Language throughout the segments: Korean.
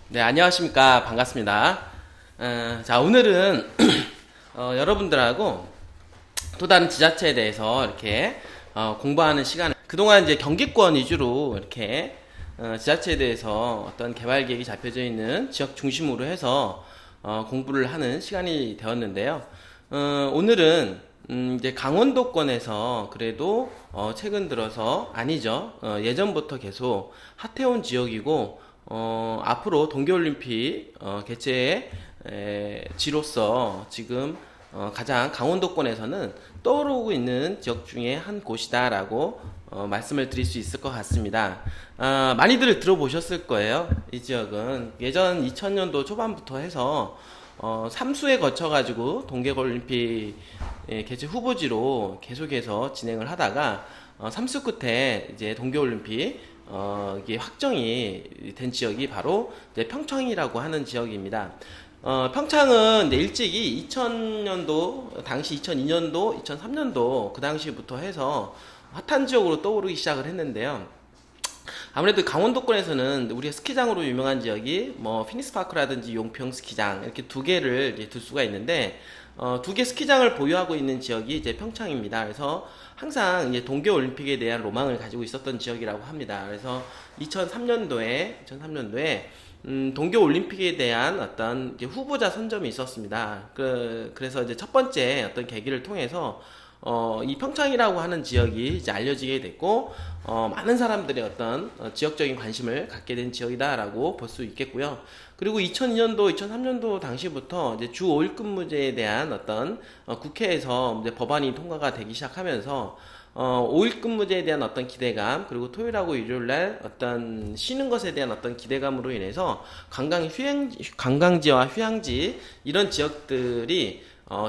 네, 안녕하십니까. 반갑습니다. 자, 오늘은 여러분들하고 또 다른 지자체에 대해서 이렇게 공부하는 시간을 그동안 이제 경기권 위주로 이렇게 지자체에 대해서 어떤 개발 계획이 잡혀져 있는 지역 중심으로 해서 공부를 하는 시간이 되었는데요. 오늘은 이제 강원도권에서 그래도 최근 들어서 아니죠. 예전부터 계속 핫해온 지역이고 앞으로 동계올림픽 개최 지로서 지금 가장 강원도권에서는 떠오르고 있는 지역 중에 한 곳이다라고 말씀을 드릴 수 있을 것 같습니다. 많이들 들어보셨을 거예요. 이 지역은 예전 2000년도 초반부터 해서 삼수에 거쳐가지고 동계올림픽 개최 후보지로 계속해서 진행을 하다가 삼수 끝에 이제 동계올림픽 이게 확정이 된 지역이 바로 이제 평창이라고 하는 지역입니다. 평창은 이제 일찍이 2000년도, 당시 2002년도, 2003년도 그 당시부터 해서 핫한 지역으로 떠오르기 시작을 했는데요. 아무래도 강원도권에서는 우리가 스키장으로 유명한 지역이 뭐 피닉스파크라든지 용평 스키장 이렇게 두 개를 이제 둘 수가 있는데 두 개 스키장을 보유하고 있는 지역이 이제 평창입니다. 그래서 항상 이제 동계올림픽에 대한 로망을 가지고 있었던 지역이라고 합니다. 그래서 2003년도에 동계올림픽에 대한 어떤 이제 후보자 선점이 있었습니다. 그래서 이제 첫 번째 어떤 계기를 통해서 이 평창이라고 하는 지역이 이제 알려지게 됐고, 많은 사람들의 어떤 지역적인 관심을 갖게 된 지역이다라고 볼 수 있겠고요. 그리고 2002년도, 2003년도 당시부터 이제 주 5일 근무제에 대한 어떤 국회에서 이제 법안이 통과가 되기 시작하면서 5일 근무제에 대한 어떤 기대감, 그리고 토요일하고 일요일날 어떤 쉬는 것에 대한 어떤 기대감으로 인해서 관광지와 휴양지, 이런 지역들이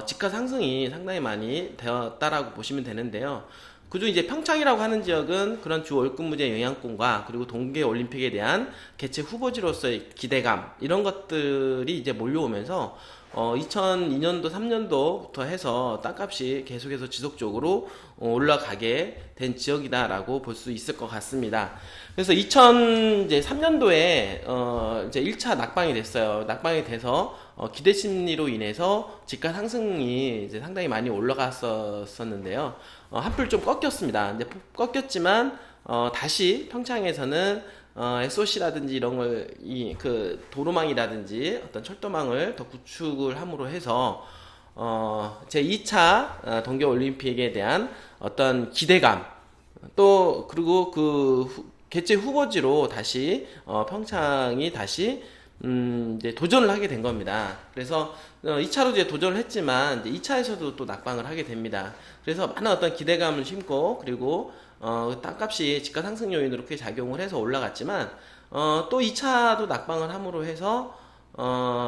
집가 상승이 상당히 많이 되었다라고 보시면 되는데요. 그중 이제 평창이라고 하는 지역은 그런 주 5일 근무제 영향권과 그리고 동계올림픽에 대한 개최 후보지로서의 기대감, 이런 것들이 이제 몰려오면서 2002년도, 3년도부터 해서 땅값이 계속해서 지속적으로 올라가게 된 지역이다라고 볼 수 있을 것 같습니다. 그래서 2003년도에 이제 1차 낙방이 됐어요. 낙방이 돼서 기대 심리로 인해서 집가 상승이 이제 상당히 많이 올라갔었는데요. 한풀 좀 꺾였습니다. 이제 꺾였지만 다시 평창에서는 SOC라든지 이런 걸, 그 도로망이라든지 어떤 철도망을 더 구축을 함으로 해서, 제 2차 동계올림픽에 대한 어떤 기대감, 또, 그리고 개최 후보지로 다시, 평창이 다시, 이제 도전을 하게 된 겁니다. 그래서 2차로 이제 도전을 했지만 이제 2차에서도 또 낙방을 하게 됩니다. 그래서 많은 어떤 기대감을 심고, 그리고 땅값이 집가 상승 요인으로 크게 작용을 해서 올라갔지만 또 2차도 낙방을 함으로 해서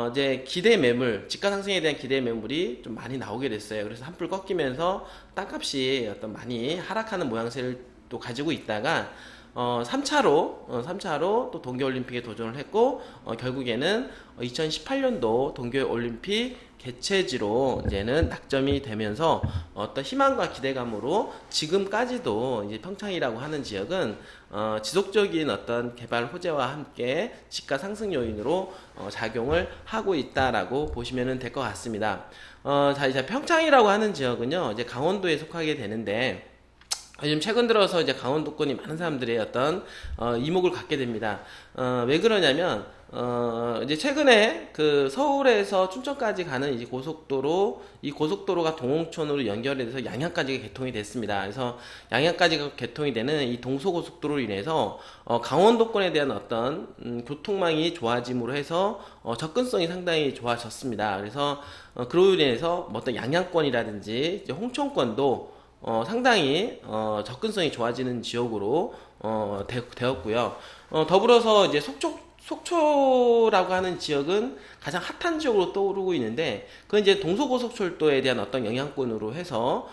이제 기대 매물, 집가 상승에 대한 기대 매물이 좀 많이 나오게 됐어요. 그래서 한풀 꺾이면서 땅값이 어떤 많이 하락하는 모양새를 또 가지고 있다가 3차로 또 동계올림픽에 도전을 했고, 결국에는 2018년도 동계올림픽 개최지로 이제는 낙점이 되면서 어떤 희망과 기대감으로 지금까지도 이제 평창이라고 하는 지역은 지속적인 어떤 개발 호재와 함께 집가 상승 요인으로 작용을 하고 있다라고 보시면 될 것 같습니다. 자, 이제 평창이라고 하는 지역은요, 이제 강원도에 속하게 되는데, 요즘 최근 들어서 이제 강원도권이 많은 사람들의 어떤 이목을 갖게 됩니다. 왜 그러냐면 이제 최근에 그 서울에서 춘천까지 가는 이 고속도로, 이 고속도로가 동홍천으로 연결이 돼서 양양까지 개통이 됐습니다. 그래서 양양까지 개통이 되는 이 동서고속도로로 인해서 강원도권에 대한 어떤 교통망이 좋아짐으로 해서 접근성이 상당히 좋아졌습니다. 그래서 그로 인해서 어떤 양양권이라든지 이제 홍천권도 상당히 접근성이 좋아지는 지역으로 되었고요. 더불어서 이제 속초라고 하는 지역은 가장 핫한 지역으로 떠오르고 있는데, 그건 이제 동서고속철도에 대한 어떤 영향권으로 해서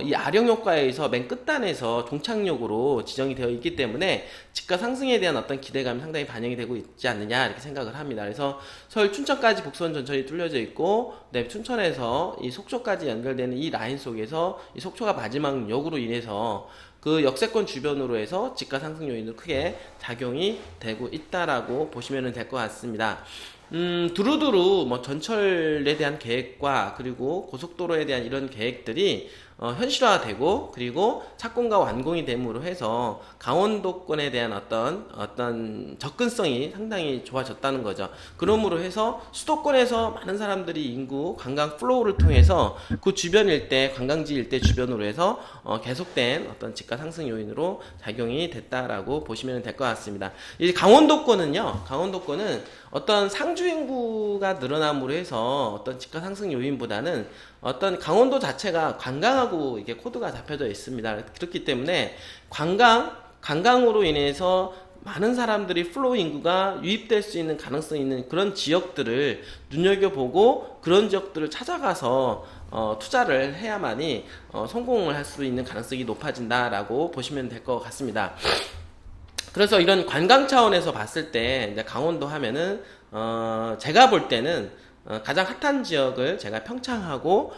이 아령효과에서 맨 끝단에서 종착역으로 지정이 되어 있기 때문에 집가 상승에 대한 어떤 기대감이 상당히 반영이 되고 있지 않느냐 이렇게 생각을 합니다. 그래서 서울 춘천까지 복선 전철이 뚫려져 있고, 네, 춘천에서 이 속초까지 연결되는 이 라인 속에서 이 속초가 마지막 역으로 인해서 그 역세권 주변으로 해서 집가 상승 요인으로 크게 작용이 되고 있다라고 보시면 될 것 같습니다. 두루두루 뭐 전철에 대한 계획과 그리고 고속도로에 대한 이런 계획들이 현실화되고, 그리고 착공과 완공이 됨으로 해서 강원도권에 대한 어떤 접근성이 상당히 좋아졌다는 거죠. 그러므로 해서 수도권에서 많은 사람들이 인구 관광 플로우를 통해서 그 주변 일대, 관광지 일대 주변으로 해서 계속된 어떤 집가 상승 요인으로 작용이 됐다라고 보시면 될 것 같습니다. 이 강원도권은 어떤 상주 인구가 늘어남으로 해서 어떤 집가 상승 요인보다는 어떤 강원도 자체가 관광하고 이게 코드가 잡혀져 있습니다. 그렇기 때문에 관광으로 인해서 많은 사람들이 플로우 인구가 유입될 수 있는 가능성이 있는 그런 지역들을 눈여겨보고 그런 지역들을 찾아가서 투자를 해야만이 성공을 할 수 있는 가능성이 높아진다라고 보시면 될 것 같습니다. 그래서 이런 관광 차원에서 봤을 때 이제 강원도 하면은 제가 볼 때는 가장 핫한 지역을 제가 평창하고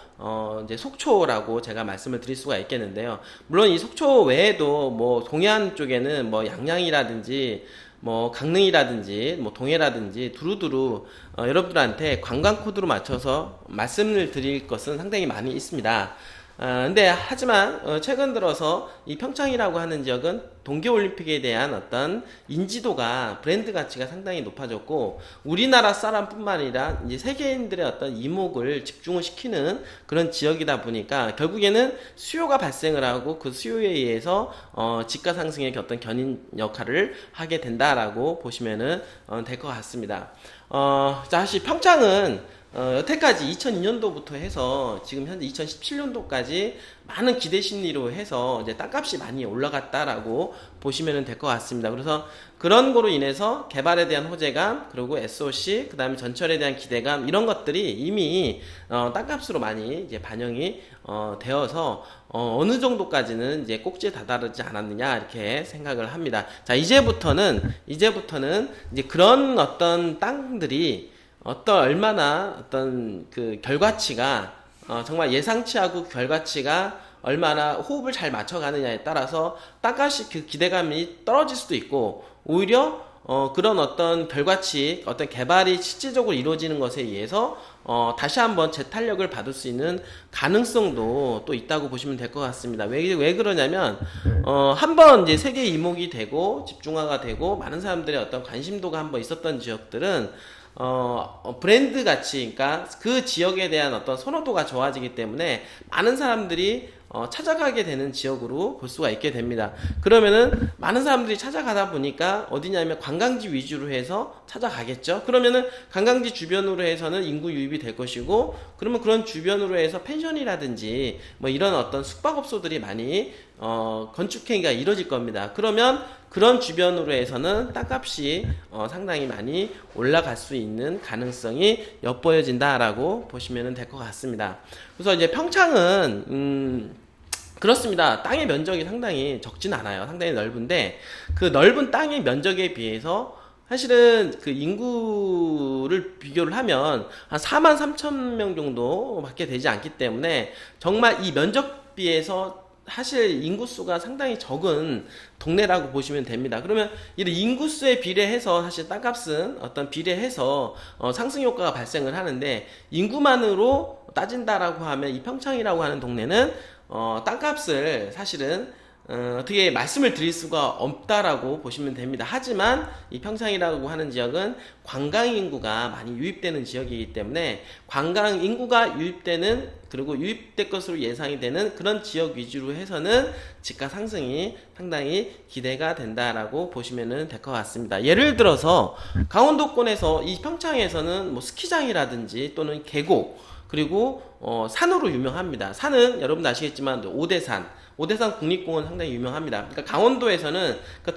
이제 속초라고 제가 말씀을 드릴 수가 있겠는데요. 물론 이 속초 외에도 뭐 동해안 쪽에는 뭐 양양이라든지 뭐 강릉이라든지 뭐 동해라든지 두루두루 여러분들한테 관광 코드로 맞춰서 말씀을 드릴 것은 상당히 많이 있습니다. 근데 하지만 최근 들어서 이 평창이라고 하는 지역은 동계올림픽에 대한 어떤 인지도가, 브랜드 가치가 상당히 높아졌고, 우리나라 사람뿐만 아니라 이제 세계인들의 어떤 이목을 집중을 시키는 그런 지역이다 보니까 결국에는 수요가 발생을 하고 그 수요에 의해서 집가 상승의 어떤 견인 역할을 하게 된다라고 보시면은 될 것 같습니다. 사실 평창은 여태까지 2002년도부터 해서 지금 현재 2017년도까지 많은 기대 심리로 해서 이제 땅값이 많이 올라갔다라고 보시면 될 것 같습니다. 그래서 그런 거로 인해서 개발에 대한 호재감, 그리고 SOC, 그 다음에 전철에 대한 기대감, 이런 것들이 이미 땅값으로 많이 이제 반영이 되어서 어느 정도까지는 이제 꼭지에 다다르지 않았느냐 이렇게 생각을 합니다. 자, 이제부터는 이제 그런 어떤 땅들이 얼마나 어떤 그 결과치가 정말 예상치하고 결과치가 얼마나 호흡을 잘 맞춰가느냐에 따라서 땅값이 그 기대감이 떨어질 수도 있고, 오히려 그런 어떤 결과치, 어떤 개발이 실질적으로 이루어지는 것에 의해서 다시 한번 재탄력을 받을 수 있는 가능성도 또 있다고 보시면 될 것 같습니다. 왜 그러냐면 한번 이제 세계 이목이 되고 집중화가 되고 많은 사람들의 어떤 관심도가 한번 있었던 지역들은 브랜드 가치, 그러니까 그 지역에 대한 어떤 선호도가 좋아지기 때문에 많은 사람들이 찾아가게 되는 지역으로 볼 수가 있게 됩니다. 그러면은 많은 사람들이 찾아가다 보니까 어디냐면 관광지 위주로 해서 찾아가겠죠. 그러면은 관광지 주변으로 해서는 인구 유입이 될 것이고, 그러면 그런 주변으로 해서 펜션이라든지 뭐 이런 어떤 숙박업소들이 많이 건축행위가 이루어질 겁니다. 그러면 그런 주변으로 해서는 땅값이 상당히 많이 올라갈 수 있는 가능성이 엿보여진다라고 보시면 될 것 같습니다. 그래서 이제 평창은 그렇습니다. 땅의 면적이 상당히 적진 않아요. 상당히 넓은데 그 넓은 땅의 면적에 비해서 사실은 그 인구를 비교를 하면 한 4만 3천 명 정도밖에 되지 않기 때문에 정말 이 면적 비해서 사실 인구수가 상당히 적은 동네라고 보시면 됩니다. 그러면 이런 인구수에 비례해서 사실 땅값은 비례해서 상승 효과가 발생을 하는데, 인구만으로 따진다라고 하면 이 평창이라고 하는 동네는 땅값을 사실은 어떻게 말씀을 드릴 수가 없다라고 보시면 됩니다. 하지만 이 평창이라고 하는 지역은 관광 인구가 많이 유입되는 지역이기 때문에 관광 인구가 유입되는, 그리고 유입될 것으로 예상이 되는 그런 지역 위주로 해서는 집가 상승이 상당히 기대가 된다라고 보시면 될 것 같습니다. 예를 들어서 강원도권에서 이 평창에서는 뭐 스키장이라든지 또는 계곡, 그리고 산으로 유명합니다. 산은 여러분 아시겠지만 오대산 국립공원 상당히 유명합니다. 그러니까 강원도에서는 그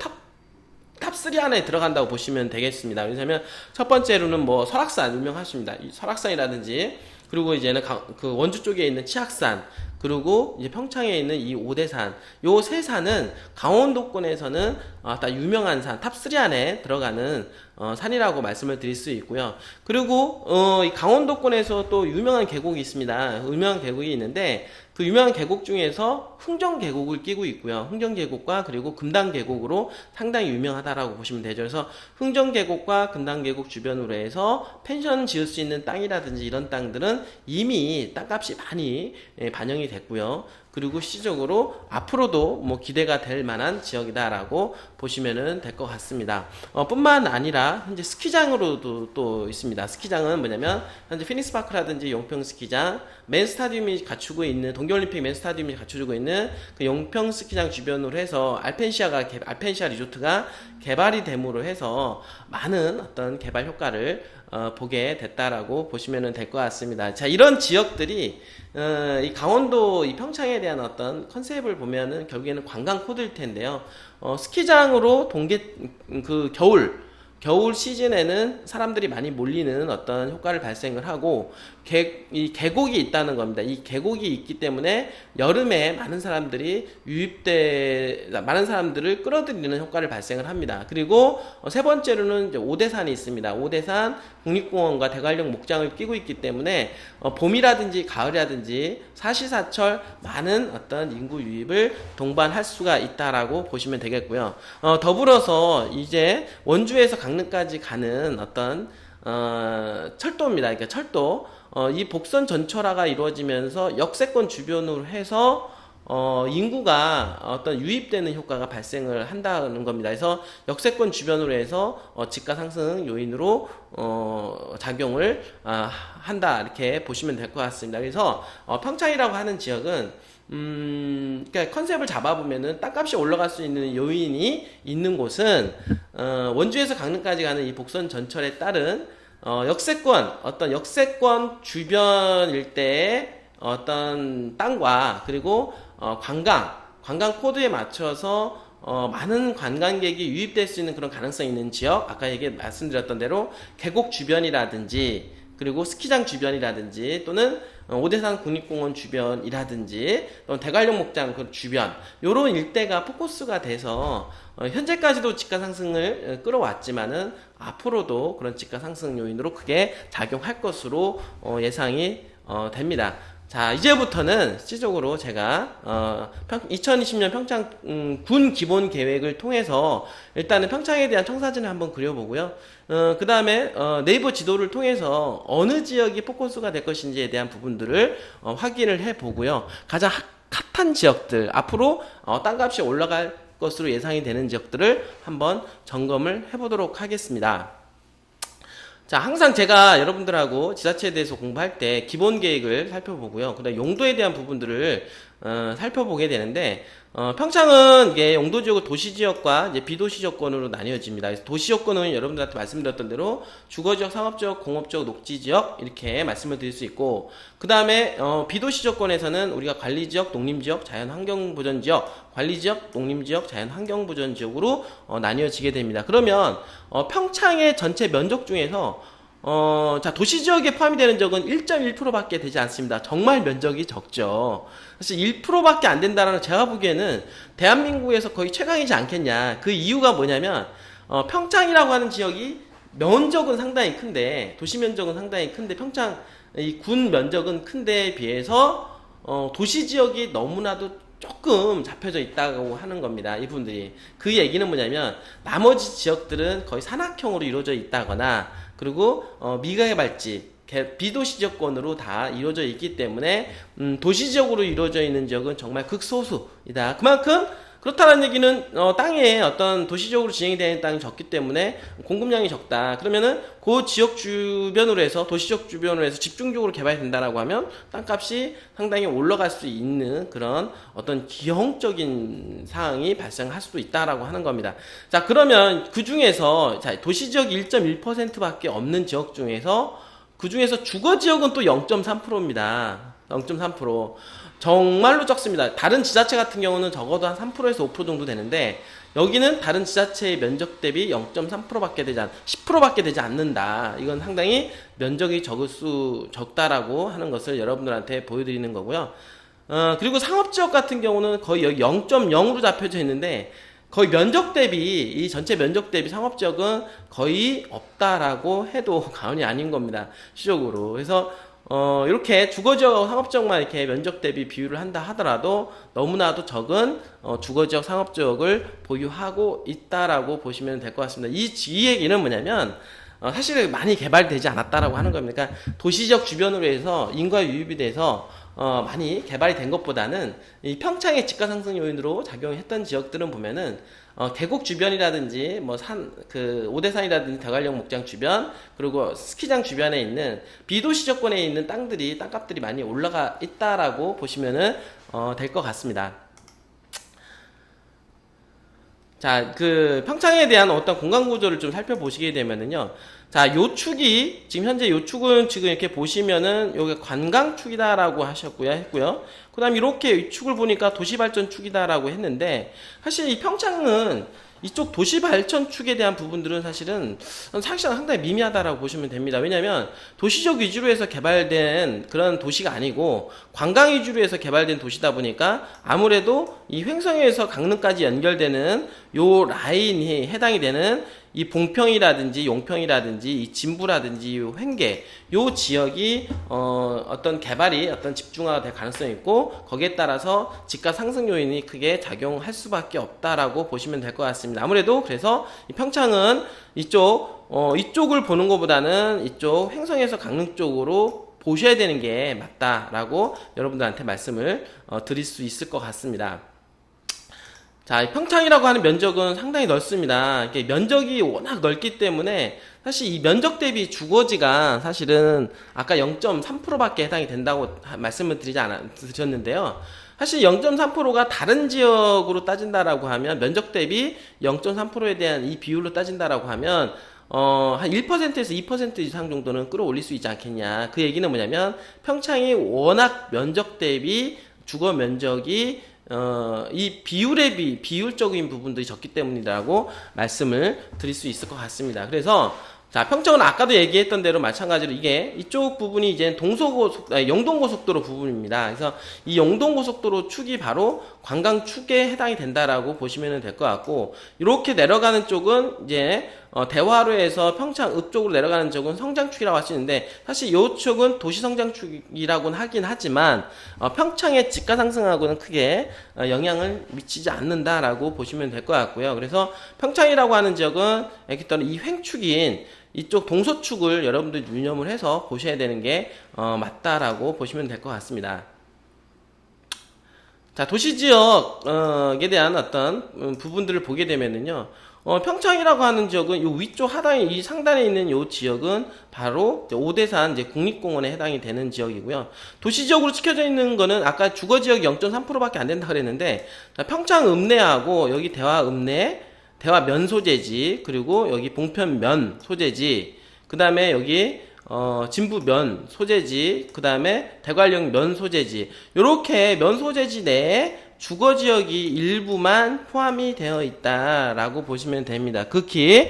탑3 안에 들어간다고 보시면 되겠습니다. 왜냐하면 첫 번째로는 뭐 설악산 유명하십니다. 설악산이라든지, 그리고 이제는 그 원주 쪽에 있는 치악산, 그리고 이제 평창에 있는 이 오대산, 요 세 산은 강원도권에서는 딱 유명한 산, 탑3 안에 들어가는 산이라고 말씀을 드릴 수 있고요. 그리고 이 강원도권에서 또 유명한 계곡이 있습니다. 유명한 계곡이 있는데 그 유명한 계곡 중에서 흥정계곡을 끼고 있고요. 흥정계곡과 그리고 금당계곡으로 상당히 유명하다라고 보시면 되죠. 그래서 흥정계곡과 금당계곡 주변으로 해서 펜션 지을 수 있는 땅이라든지 이런 땅들은 이미 땅값이 많이 반영이 됐고요. 그리고 시적으로 앞으로도 뭐 기대가 될 만한 지역이다라고 보시면은 될 것 같습니다. 뿐만 아니라 현재 스키장으로도 또 있습니다. 스키장은 뭐냐면 현재 피닉스파크라든지 용평 스키장, 맨 스타디움이 갖추고 있는 동계올림픽 맨 스타디움이 갖춰주고 있는 그 용평 스키장 주변으로 해서 알펜시아 리조트가 개발이 됨으로 해서 많은 어떤 개발 효과를 보게 됐다라고 보시면 될 것 같습니다. 자, 이런 지역들이 이 강원도 이 평창에 대한 어떤 컨셉을 보면은 결국에는 관광 코드일 텐데요. 스키장으로 겨울 시즌에는 사람들이 많이 몰리는 어떤 효과를 발생을 하고 이 계곡이 있다는 겁니다. 이 계곡이 있기 때문에 여름에 많은 사람들을 끌어들이는 효과를 발생을 합니다. 그리고 세 번째로는 이제 오대산이 있습니다. 오대산 국립공원과 대관령 목장을 끼고 있기 때문에 봄이라든지 가을이라든지 사시사철 많은 어떤 인구 유입을 동반할 수가 있다라고 보시면 되겠고요. 더불어서 이제 원주에서 강릉까지 가는 어떤 철도입니다. 그러니까 철도. 이 복선 전철화가 이루어지면서 역세권 주변으로 해서 인구가 어떤 유입되는 효과가 발생을 한다는 겁니다. 그래서 역세권 주변으로 해서 집가 상승 요인으로 작용을 한다, 이렇게 보시면 될 것 같습니다. 그래서 평창이라고 하는 지역은 그러니까 컨셉을 잡아보면은 땅값이 올라갈 수 있는 요인이 있는 곳은 원주에서 강릉까지 가는 이 복선 전철에 따른 어떤 역세권 주변 일대의 어떤 땅과 그리고 관광 코드에 맞춰서 많은 관광객이 유입될 수 있는 그런 가능성이 있는 지역, 아까 말씀드렸던 대로 계곡 주변이라든지 그리고 스키장 주변이라든지 또는 오대산 국립공원 주변이라든지 또는 대관령 목장 그 주변, 요런 일대가 포커스가 돼서 현재까지도 집가 상승을 끌어왔지만은 앞으로도 그런 집가 상승 요인으로 크게 작용할 것으로 예상이 됩니다. 자, 이제부터는 실질적으로 제가 2020년 평창 군 기본 계획을 통해서 일단은 평창에 대한 청사진을 한번 그려보고요. 그 다음에 네이버 지도를 통해서 어느 지역이 포커스가 될 것인지에 대한 부분들을 확인을 해보고요. 가장 핫한 지역들, 앞으로 땅값이 올라갈 것으로 예상이 되는 지역들을 한번 점검을 해보도록 하겠습니다. 자, 항상 제가 여러분들하고 지자체에 대해서 공부할 때 기본 계획을 살펴보고요. 그다음 용도에 대한 부분들을 살펴보게 되는데, 평창은 이게 용도 지역을 도시 지역과 이제 비도시 지역권으로 나뉘어집니다. 그래서 도시 지역권은 여러분들한테 말씀드렸던 대로 주거 지역, 상업 지역, 공업 지역, 녹지 지역 이렇게 말씀을 드릴 수 있고, 그 다음에 비도시 지역권에서는 우리가 관리 지역, 농림 지역, 자연 환경 보전 지역, 관리 지역, 농림 지역, 자연 환경 보전 지역으로 나뉘어지게 됩니다. 그러면 평창의 전체 면적 중에서 자, 도시 지역에 포함이 되는 지역은 1.1%밖에 되지 않습니다. 정말 면적이 적죠. 사실 1%밖에 안 된다는, 제가 보기에는 대한민국에서 거의 최강이지 않겠냐. 그 이유가 뭐냐면 평창이라고 하는 지역이 면적은 상당히 큰데, 도시 면적은 상당히 큰데, 평창 이 군 면적은 큰데 비해서 도시 지역이 너무나도 조금 잡혀져 있다고 하는 겁니다. 이분들이. 그 얘기는 뭐냐면 나머지 지역들은 거의 산악형으로 이루어져 있다거나, 그리고 미개발지, 비도시 지역권으로 다 이루어져 있기 때문에 도시 지역으로 이루어져 있는 지역은 정말 극소수이다. 그만큼 그렇다는 얘기는 땅에 어떤 도시적으로 진행이 되는 땅이 적기 때문에 공급량이 적다. 그러면은 그 지역 주변으로 해서, 도시적 주변으로 해서 집중적으로 개발이 된다라고 하면 땅값이 상당히 올라갈 수 있는 그런 어떤 기형적인 상황이 발생할 수도 있다라고 하는 겁니다. 자, 그러면 그 중에서 도시 지역이 1.1%밖에 없는 지역 중에서, 그 중에서 주거 지역은 또 0.3%입니다. 0.3%. 정말로 적습니다. 다른 지자체 같은 경우는 적어도 한 3%에서 5% 정도 되는데, 여기는 다른 지자체의 면적 대비 0.3%밖에 되지 10%밖에 되지 않는다. 이건 상당히 면적이 적다라고 하는 것을 여러분들한테 보여드리는 거고요. 그리고 상업지역 같은 경우는 거의 여기 0.0으로 잡혀져 있는데 거의 면적 대비 이 전체 면적 대비 상업지역은 거의 없다라고 해도 과언이 아닌 겁니다. 시적으로. 그래서 이렇게 주거지역 상업지역만 이렇게 면적 대비 비율을 한다 하더라도 너무나도 적은 주거지역 상업지역을 보유하고 있다라고 보시면 될 것 같습니다. 이 얘기는 뭐냐면 사실 많이 개발되지 않았다라고 하는 겁니다. 그러니까 도시적 주변으로 해서 인구가 유입이 돼서 많이 개발이 된 것보다는 이 평창의 집가 상승 요인으로 작용했던 지역들은 보면은 계곡 주변이라든지 뭐 오대산이라든지 대관령 목장 주변 그리고 스키장 주변에 있는 비도시적권에 있는 땅값들이 많이 올라가 있다라고 보시면은 될 것 같습니다. 자, 평창에 대한 어떤 공간 구조를 좀 살펴보시게 되면은요. 자, 요 축이, 지금 현재 요 축은 지금 이렇게 보시면은 요게 관광축이다라고 했고요. 그 다음 이렇게 이 축을 보니까 도시발전축이다라고 했는데, 사실 이 평창은 이쪽 도시발전축에 대한 부분들은 사실은 상당히 미미하다라고 보시면 됩니다. 왜냐하면 도시적 위주로 해서 개발된 그런 도시가 아니고 관광 위주로 해서 개발된 도시다 보니까 아무래도 이 횡성에서 강릉까지 연결되는 요 라인이 해당이 되는 이 봉평이라든지 용평이라든지 이 진부라든지 요 횡계 요 지역이 어떤 개발이 어떤 집중화가 될 가능성이 있고 거기에 따라서 집가 상승 요인이 크게 작용할 수밖에 없다라고 보시면 될 것 같습니다. 아무래도 그래서 이 평창은 이쪽을 보는 것보다는 이쪽 횡성에서 강릉 쪽으로 보셔야 되는 게 맞다라고 여러분들한테 말씀을 드릴 수 있을 것 같습니다. 자, 평창이라고 하는 면적은 상당히 넓습니다. 이게 면적이 워낙 넓기 때문에 사실 이 면적 대비 주거지가 사실은 아까 0.3%밖에 해당이 된다고 말씀을 드렸는데요. 사실 0.3%가 다른 지역으로 따진다라고 하면 면적 대비 0.3%에 대한 이 비율로 따진다라고 하면 한 1%에서 2% 이상 정도는 끌어올릴 수 있지 않겠냐. 그 얘기는 뭐냐면 평창이 워낙 면적 대비 주거 면적이 이 비율적인 부분들이 적기 때문이라고 말씀을 드릴 수 있을 것 같습니다. 그래서 자, 평창은 아까도 얘기했던 대로 마찬가지로 이쪽 부분이 이제 영동고속도로 부분입니다. 그래서 이 영동고속도로 축이 바로 관광축에 해당이 된다라고 보시면 될 것 같고, 이렇게 내려가는 쪽은 이제 대화로에서 평창읍 쪽으로 내려가는 쪽은 성장축이라고 할 수 있는데, 사실 이 쪽은 도시성장축이라고는 하긴 하지만 평창의 집가 상승하고는 크게 영향을 미치지 않는다라고 보시면 될 것 같고요. 그래서 평창이라고 하는 지역은 이렇게 따른 이 횡축인 이쪽 동서축을 여러분들 유념을 해서 보셔야 되는 게 맞다라고 보시면 될 것 같습니다. 자, 도시지역에 대한 어떤 부분들을 보게 되면은요, 평창이라고 하는 지역은 이 위쪽 하단에, 이 상단에 있는 이 지역은 바로 오대산 국립공원에 해당이 되는 지역이고요. 도시지역으로 찍혀져 있는 거는 아까 주거지역이 0.3%밖에 안 된다 그랬는데, 평창 읍내하고 여기 대화 읍내, 대화 면 소재지, 그리고 여기 봉편 면 소재지, 그 다음에 여기 진부 면 소재지, 그 다음에 대관령 면 소재지, 요렇게 면 소재지 내에 주거지역이 일부만 포함이 되어 있다라고 보시면 됩니다. 극히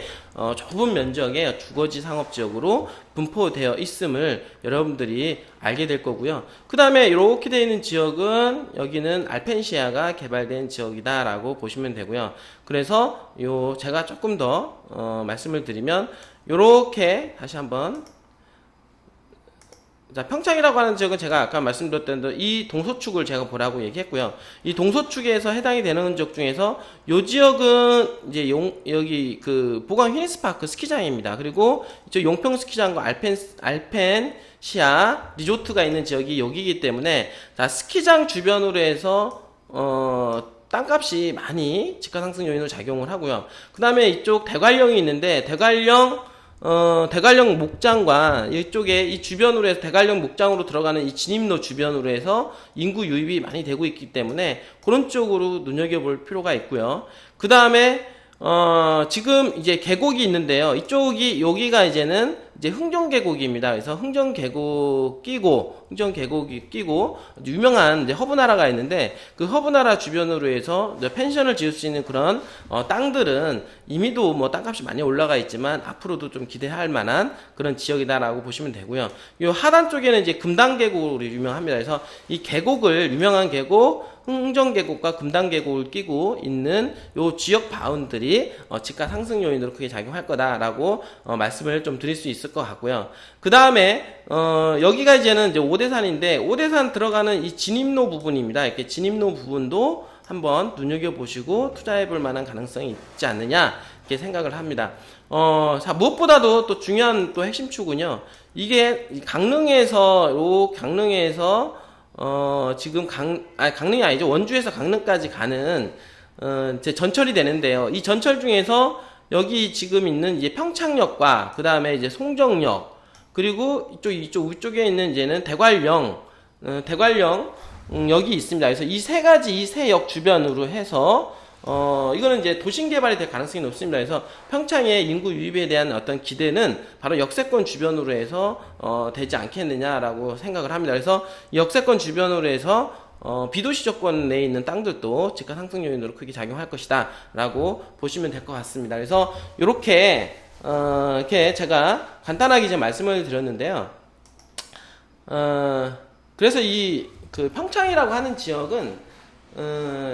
좁은 면적의 주거지 상업지역으로 분포되어 있음을 여러분들이 알게 될 거고요. 그 다음에 이렇게 되어 있는 지역은 여기는 알펜시아가 개발된 지역이다라고 보시면 되고요. 그래서 제가 조금 더 말씀을 드리면 이렇게 다시 한번, 자, 평창이라고 하는 지역은 제가 아까 말씀드렸던 대로 이 동서축을 제가 보라고 얘기했고요. 이 동서축에서 해당이 되는 지역 중에서 이 지역은 이제 여기 보강 휘니스파크 스키장입니다. 그리고 저 용평 스키장과 알펜시아 리조트가 있는 지역이 여기이기 때문에, 자, 스키장 주변으로 해서 땅값이 많이 집가 상승 요인으로 작용을 하고요. 그 다음에 이쪽 대관령이 있는데, 대관령 목장과 이쪽에 이 주변으로 해서 대관령 목장으로 들어가는 이 진입로 주변으로 해서 인구 유입이 많이 되고 있기 때문에 그런 쪽으로 눈여겨볼 필요가 있고요. 그 다음에 지금 이제 계곡이 있는데요. 여기가 이제는 이제 흥정계곡입니다. 그래서 흥정계곡이 끼고 유명한 이제 허브나라가 있는데 그 허브나라 주변으로 해서 이제 펜션을 지을 수 있는 그런 땅들은 이미도 뭐 땅값이 많이 올라가 있지만 앞으로도 좀 기대할 만한 그런 지역이다라고 보시면 되고요. 이 하단 쪽에는 이제 금당계곡으로 유명합니다. 그래서 이 계곡을 유명한 계곡 흥정계곡과 금당계곡을 끼고 있는 요 지역 바운들이 집가 상승 요인으로 크게 작용할 거다라고 말씀을 좀 드릴 수 있을 것 같고요. 그 다음에 여기가 이제는 이제 오대산인데 오대산 들어가는 이 진입로 부분입니다. 이렇게 진입로 부분도 한번 눈여겨보시고 투자해볼 만한 가능성이 있지 않느냐 이렇게 생각을 합니다. 자, 무엇보다도 또 중요한 또 핵심축은요. 이게 강릉에서 지금 강릉이 아니죠. 원주에서 강릉까지 가는 이제 전철이 되는데요. 이 전철 중에서 여기 지금 있는 이제 평창역과 그 다음에 이제 송정역 그리고 이쪽 위쪽에 있는 이제는 대관령 역이 있습니다. 그래서 이 세 역 주변으로 해서 이거는 이제 도심 개발이 될 가능성이 높습니다. 그래서 평창의 인구 유입에 대한 어떤 기대는 바로 역세권 주변으로 해서 되지 않겠느냐라고 생각을 합니다. 그래서 역세권 주변으로 해서 비도시 조건 내에 있는 땅들도 집가 상승 요인으로 크게 작용할 것이다라고 보시면 될 것 같습니다. 그래서 이렇게 제가 간단하게 이제 말씀을 드렸는데요. 그래서 그 평창이라고 하는 지역은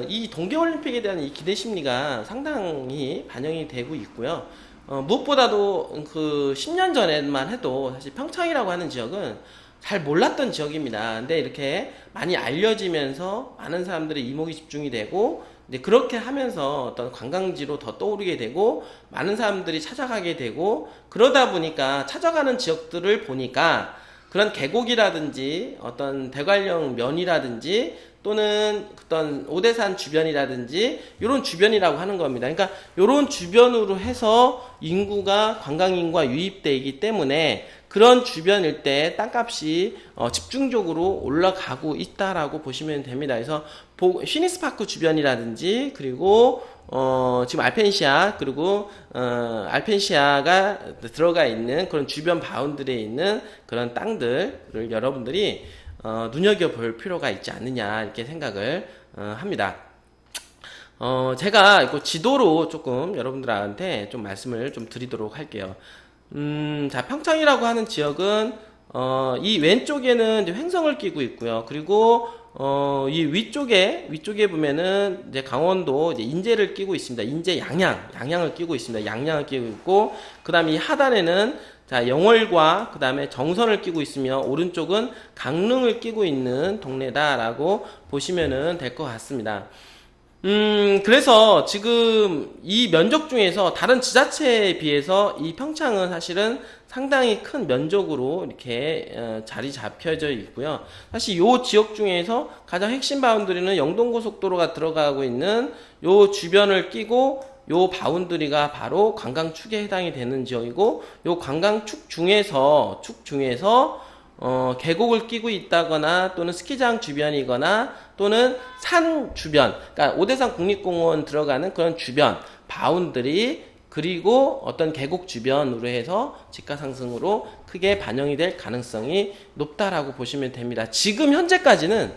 이 동계올림픽에 대한 이 기대 심리가 상당히 반영이 되고 있고요. 무엇보다도 그 10년 전에만 해도 사실 평창이라고 하는 지역은 잘 몰랐던 지역입니다. 근데 이렇게 많이 알려지면서 많은 사람들의 이목이 집중이 되고 이제 그렇게 하면서 어떤 관광지로 더 떠오르게 되고 많은 사람들이 찾아가게 되고 그러다 보니까 찾아가는 지역들을 보니까 그런 계곡이라든지 어떤 대관령 면이라든지 또는 어떤 오대산 주변이라든지 이런 주변이라고 하는 겁니다. 그러니까 이런 주변으로 해서 인구가 관광인구가 유입되기 때문에 그런 주변 일대의 땅값이 집중적으로 올라가고 있다라고 보시면 됩니다. 그래서 휘니스파크 주변이라든지 그리고 지금 알펜시아 그리고 알펜시아가 들어가 있는 그런 주변 바운드리에 있는 그런 땅들을 여러분들이 눈여겨볼 필요가 있지 않느냐 이렇게 생각을 합니다. 제가 그 지도로 조금 여러분들한테 좀 말씀을 좀 드리도록 할게요. 자, 평창이라고 하는 지역은 이 왼쪽에는 이제 횡성을 끼고 있고요. 그리고 이 위쪽에 보면은 이제 강원도 이제 인제를 끼고 있습니다. 인제 양양을 끼고 있습니다. 양양을 끼고 있고, 그 다음에 이 하단에는 자, 영월과 그 다음에 정선을 끼고 있으며, 오른쪽은 강릉을 끼고 있는 동네다라고 보시면은 될 것 같습니다. 그래서 지금 이 면적 중에서 다른 지자체에 비해서 이 평창은 사실은 상당히 큰 면적으로 이렇게 자리 잡혀져 있고요. 사실 요 지역 중에서 가장 핵심 바운드리는 영동고속도로가 들어가고 있는 요 주변을 끼고 요 바운드리가 바로 관광축에 해당이 되는 지역이고, 요 관광축 중에서 계곡을 끼고 있다거나 또는 스키장 주변이거나 또는 산 주변, 그러니까 오대산 국립공원 들어가는 그런 주변 바운드리 그리고 어떤 계곡 주변으로 해서 집가 상승으로 크게 반영이 될 가능성이 높다라고 보시면 됩니다. 지금 현재까지는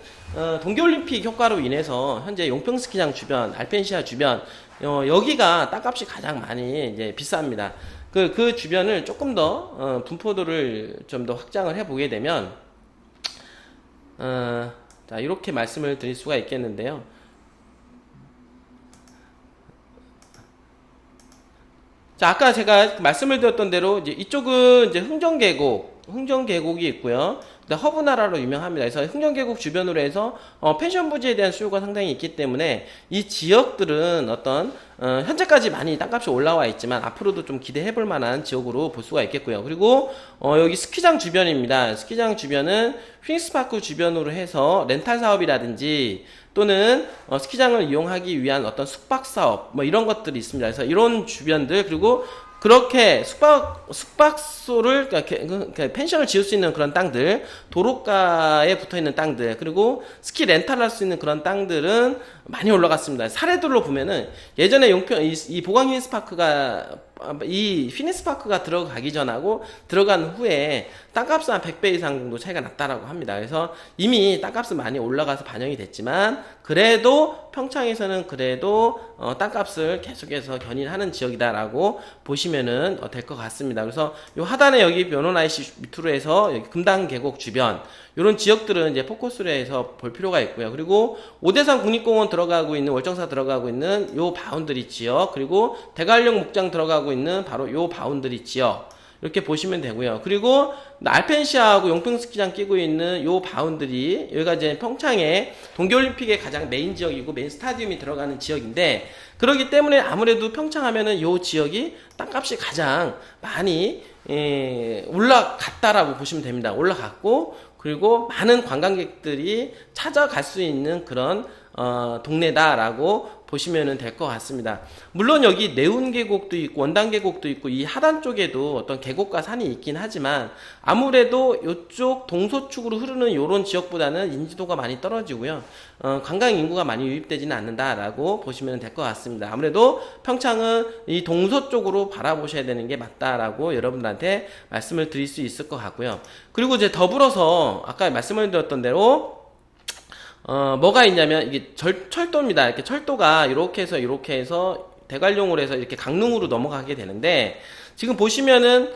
동계올림픽 효과로 인해서 현재 용평 스키장 주변, 알펜시아 주변 여기가 땅값이 가장 많이 이제 비쌉니다. 그 주변을 조금 더 분포도를 좀 더 확장을 해보게 되면 자, 이렇게 말씀을 드릴 수가 있겠는데요. 자, 아까 제가 말씀을 드렸던 대로 이제 이쪽은 이제 흥정계곡이 있고요. 허브나라로 유명합니다. 그래서 흥정계곡 주변으로 해서 펜션 부지에 대한 수요가 상당히 있기 때문에 이 지역들은 어떤 현재까지 많이 땅값이 올라와 있지만 앞으로도 좀 기대해 볼 만한 지역으로 볼 수가 있겠고요. 그리고 여기 스키장 주변입니다. 스키장 주변은 휘니스파크 주변으로 해서 렌탈 사업이라든지 또는 스키장을 이용하기 위한 어떤 숙박 사업 뭐 이런 것들이 있습니다. 그래서 이런 주변들, 그리고 그렇게 숙박소를, 그러니까 펜션을 지을 수 있는 그런 땅들, 도로가에 붙어 있는 땅들, 그리고 스키 렌탈 할 수 있는 그런 땅들은 많이 올라갔습니다. 사례들로 보면은 예전에 용평, 이 보강 힐스파크가 이 피니스파크가 들어가기 전하고 들어간 후에 땅값은 한 100배 이상 정도 차이가 났다라고 합니다. 그래서 이미 땅값은 많이 올라가서 반영이 됐지만 그래도 평창에서는 그래도 땅값을 계속해서 견인하는 지역이다라고 보시면은 될 것 같습니다. 그래서 요 하단에 여기 변원 IC 밑으로 해서 여기 금당 계곡 주변 이런 지역들은 이제 포커스로 해서 볼 필요가 있고요. 그리고 오대산 국립공원 들어가고 있는 월정사 들어가고 있는 요 바운더리 지역 그리고 대관령 목장 들어가고 있는 바로 요 바운더리 지역 이렇게 보시면 되고요. 그리고 알펜시아하고 용평스키장 끼고 있는 요 바운드리 여기가 이제 평창에 동계올림픽의 가장 메인 지역이고 메인 스타디움이 들어가는 지역인데 그렇기 때문에 아무래도 평창 하면은 요 지역이 땅값이 가장 많이 올라갔다라고 보시면 됩니다. 올라갔고 그리고 많은 관광객들이 찾아갈 수 있는 그런 동네다라고 보시면 될 것 같습니다. 물론 여기 내운 계곡도 있고 원당 계곡도 있고 이 하단 쪽에도 어떤 계곡과 산이 있긴 하지만 아무래도 이쪽 동서축으로 흐르는 이런 지역보다는 인지도가 많이 떨어지고요. 관광 인구가 많이 유입되지는 않는다라고 보시면 될 것 같습니다. 아무래도 평창은 이 동서쪽으로 바라보셔야 되는 게 맞다라고 여러분들한테 말씀을 드릴 수 있을 것 같고요. 그리고 이제 더불어서 아까 말씀을 드렸던 대로 뭐가 있냐면 이게 철도입니다. 이렇게 철도가 이렇게 해서 대관령으로 해서 이렇게 강릉으로 넘어가게 되는데 지금 보시면은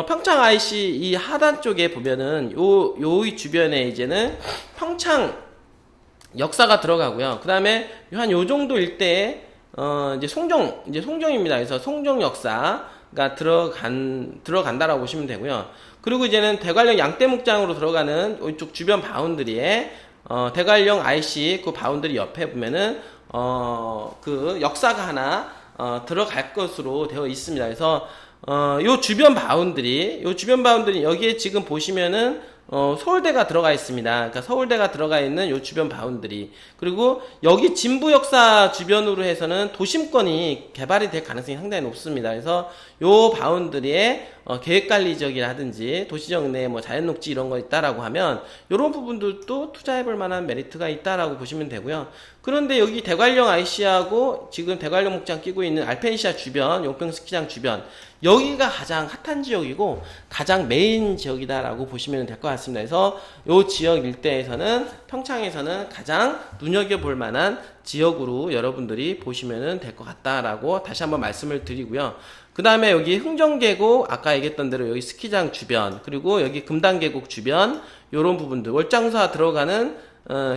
평창 IC 이 하단 쪽에 보면은 요 주변에 이제는 평창 역사가 들어가고요. 그 다음에 한 요 정도 일대에 이제 송정입니다. 그래서 송정 역사가 들어간다라고 보시면 되고요. 그리고 이제는 대관령 양떼목장으로 들어가는 이쪽 주변 바운드리에 대관령 IC 그 바운드리 옆에 보면은 그 역사가 하나 들어갈 것으로 되어 있습니다. 그래서 요 주변 바운드리 여기에 지금 보시면은 서울대가 들어가 있습니다. 그러니까 서울대가 들어가 있는 요 주변 바운드리 그리고 여기 진부 역사 주변으로 해서는 도심권이 개발이 될 가능성이 상당히 높습니다. 그래서 요 바운드리에 계획관리 지역이라든지 도시적 내 뭐 자연녹지 이런 거 있다라고 하면 요런 부분들도 투자해볼 만한 메리트가 있다라고 보시면 되고요. 그런데 여기 대관령 IC하고 지금 대관령 목장 끼고 있는 알펜시아 주변 용평스키장 주변 여기가 가장 핫한 지역이고 가장 메인 지역이다라고 보시면 될 것 같습니다. 그래서 이 지역 일대에서는 평창에서는 가장 눈여겨볼 만한 지역으로 여러분들이 보시면 될 것 같다라고 다시 한번 말씀을 드리고요. 그 다음에 여기 흥정계곡 아까 얘기했던 대로 여기 스키장 주변 그리고 여기 금당계곡 주변 요런 부분들 월장사 들어가는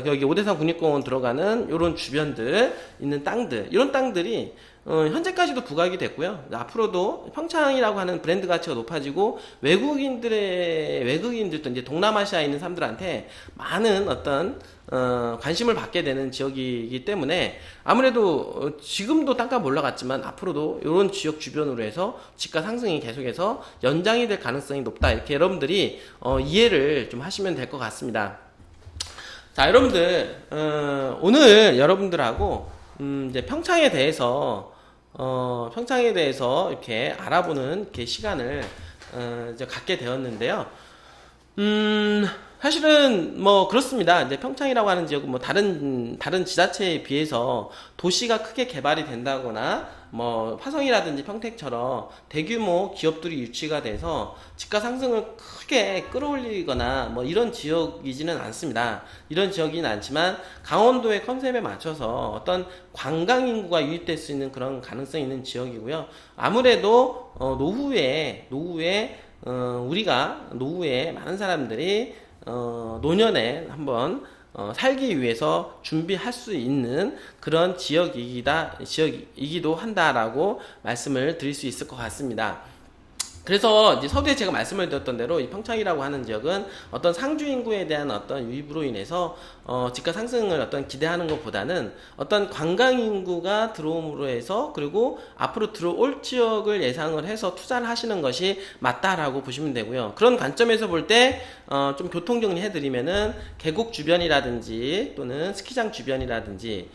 여기 오대산 국립공원 들어가는 요런 주변들 있는 땅들 이런 땅들이 현재까지도 부각이 됐고요. 앞으로도 평창이라고 하는 브랜드 가치가 높아지고 외국인들도 이제 동남아시아에 있는 사람들한테 많은 어떤 관심을 받게 되는 지역이기 때문에 아무래도 지금도 땅값 올라갔지만 앞으로도 이런 지역 주변으로 해서 집가 상승이 계속해서 연장이 될 가능성이 높다. 이렇게 여러분들이 이해를 좀 하시면 될 것 같습니다. 자, 여러분들 오늘 여러분들하고 이제 평창에 대해서 이렇게 알아보는 이렇게 시간을 이제 갖게 되었는데요. 사실은 뭐 그렇습니다. 이제 평창이라고 하는 지역은 뭐 다른 지자체에 비해서 도시가 크게 개발이 된다거나 뭐 화성이라든지 평택처럼 대규모 기업들이 유치가 돼서 집가 상승을 크게 끌어올리거나 뭐 이런 지역이지는 않습니다. 이런 지역이는 않지만 강원도의 컨셉에 맞춰서 어떤 관광 인구가 유입될 수 있는 그런 가능성이 있는 지역이고요. 아무래도 우리가 노후에 많은 사람들이 노년에 한번 살기 위해서 준비할 수 있는 그런 지역이기도 한다라고 말씀을 드릴 수 있을 것 같습니다. 그래서 이제 서두에 제가 말씀을 드렸던 대로 이 평창이라고 하는 지역은 어떤 상주 인구에 대한 어떤 유입으로 인해서 집가 상승을 어떤 기대하는 것보다는 어떤 관광 인구가 들어옴으로 해서 그리고 앞으로 들어올 지역을 예상을 해서 투자를 하시는 것이 맞다라고 보시면 되고요. 그런 관점에서 볼 때 좀 교통 정리해드리면은 계곡 주변이라든지 또는 스키장 주변이라든지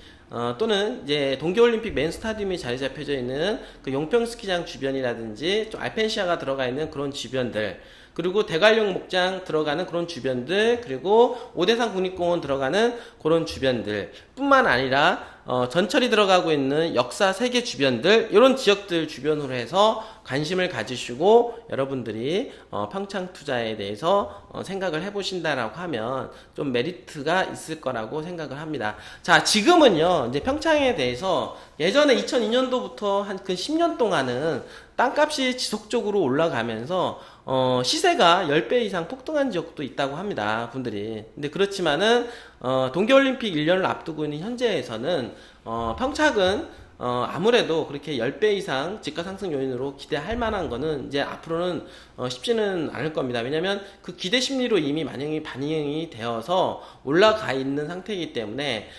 또는 이제 동계올림픽 메인 스타디움이 자리 잡혀져 있는 그 용평 스키장 주변이라든지 좀 알펜시아가 들어가 있는 그런 주변들 그리고 대관령 목장 들어가는 그런 주변들, 그리고 오대산 국립공원 들어가는 그런 주변들 뿐만 아니라 전철이 들어가고 있는 역사 세계 주변들, 이런 지역들 주변으로 해서 관심을 가지시고 여러분들이 평창 투자에 대해서 생각을 해보신다라고 하면 좀 메리트가 있을 거라고 생각을 합니다. 자, 지금은요, 이제 평창에 대해서 예전에 2002년도부터 한 그 10년 동안은 땅값이 지속적으로 올라가면서 시세가 10배 이상 폭등한 지역도 있다고 합니다, 분들이. 근데 그렇지만은 동계올림픽 1년을 앞두고 있는 현재에서는 평창은 아무래도 그렇게 10배 이상 집가 상승 요인으로 기대할 만한 거는 이제 앞으로는 쉽지는 않을 겁니다. 왜냐면 그 기대 심리로 이미 반영이 되어서 올라가 있는 상태이기 때문에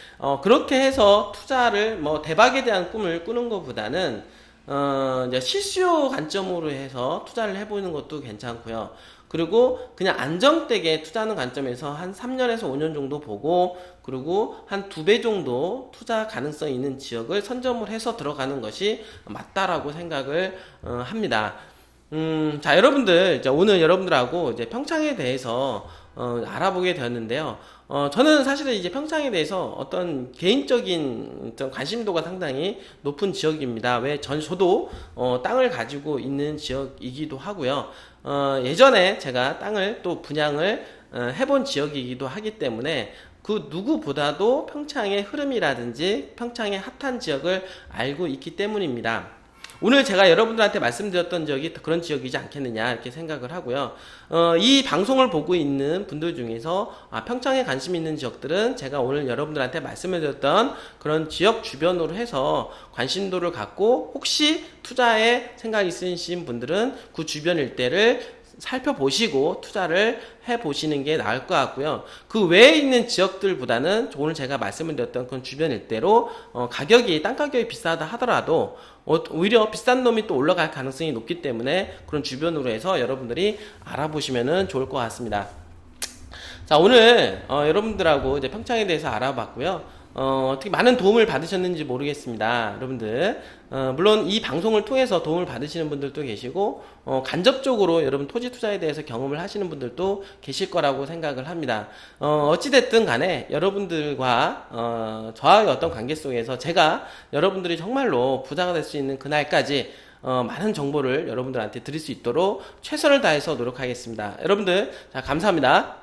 그렇게 해서 투자를 뭐 대박에 대한 꿈을 꾸는 것보다는 이제 실수요 관점으로 해서 투자를 해보는 것도 괜찮고요. 그리고 그냥 안정되게 투자하는 관점에서 한 3년에서 5년 정도 보고, 그리고 한 2배 정도 투자 가능성이 있는 지역을 선점을 해서 들어가는 것이 맞다라고 생각을 합니다. 자, 여러분들, 이제 오늘 여러분들하고 이제 평창에 대해서 알아보게 되었는데요. 저는 사실은 이제 평창에 대해서 어떤 개인적인 어떤 관심도가 상당히 높은 지역입니다. 왜 저도 땅을 가지고 있는 지역이기도 하고요. 예전에 제가 땅을 또 분양을 해본 지역이기도 하기 때문에 그 누구보다도 평창의 흐름이라든지 평창의 핫한 지역을 알고 있기 때문입니다. 오늘 제가 여러분들한테 말씀드렸던 지역이 그런 지역이지 않겠느냐 이렇게 생각을 하고요. 이 방송을 보고 있는 분들 중에서 평창에 관심 있는 지역들은 제가 오늘 여러분들한테 말씀을 드렸던 그런 지역 주변으로 해서 관심도를 갖고 혹시 투자에 생각이 있으신 분들은 그 주변 일대를 살펴보시고 투자를 해보시는 게 나을 것 같고요. 그 외에 있는 지역들보다는 오늘 제가 말씀을 드렸던 그런 주변 일대로 땅 가격이 비싸다 하더라도 오히려 비싼 놈이 또 올라갈 가능성이 높기 때문에 그런 주변으로 해서 여러분들이 알아보시면 좋을 것 같습니다. 자, 오늘 여러분들하고 이제 평창에 대해서 알아봤고요. 어떻게 많은 도움을 받으셨는지 모르겠습니다. 여러분들, 물론 이 방송을 통해서 도움을 받으시는 분들도 계시고, 간접적으로 여러분 토지 투자에 대해서 경험을 하시는 분들도 계실 거라고 생각을 합니다. 어찌됐든 간에 여러분들과, 저와의 어떤 관계 속에서 제가 여러분들이 정말로 부자가 될 수 있는 그날까지 많은 정보를 여러분들한테 드릴 수 있도록 최선을 다해서 노력하겠습니다. 여러분들, 자, 감사합니다.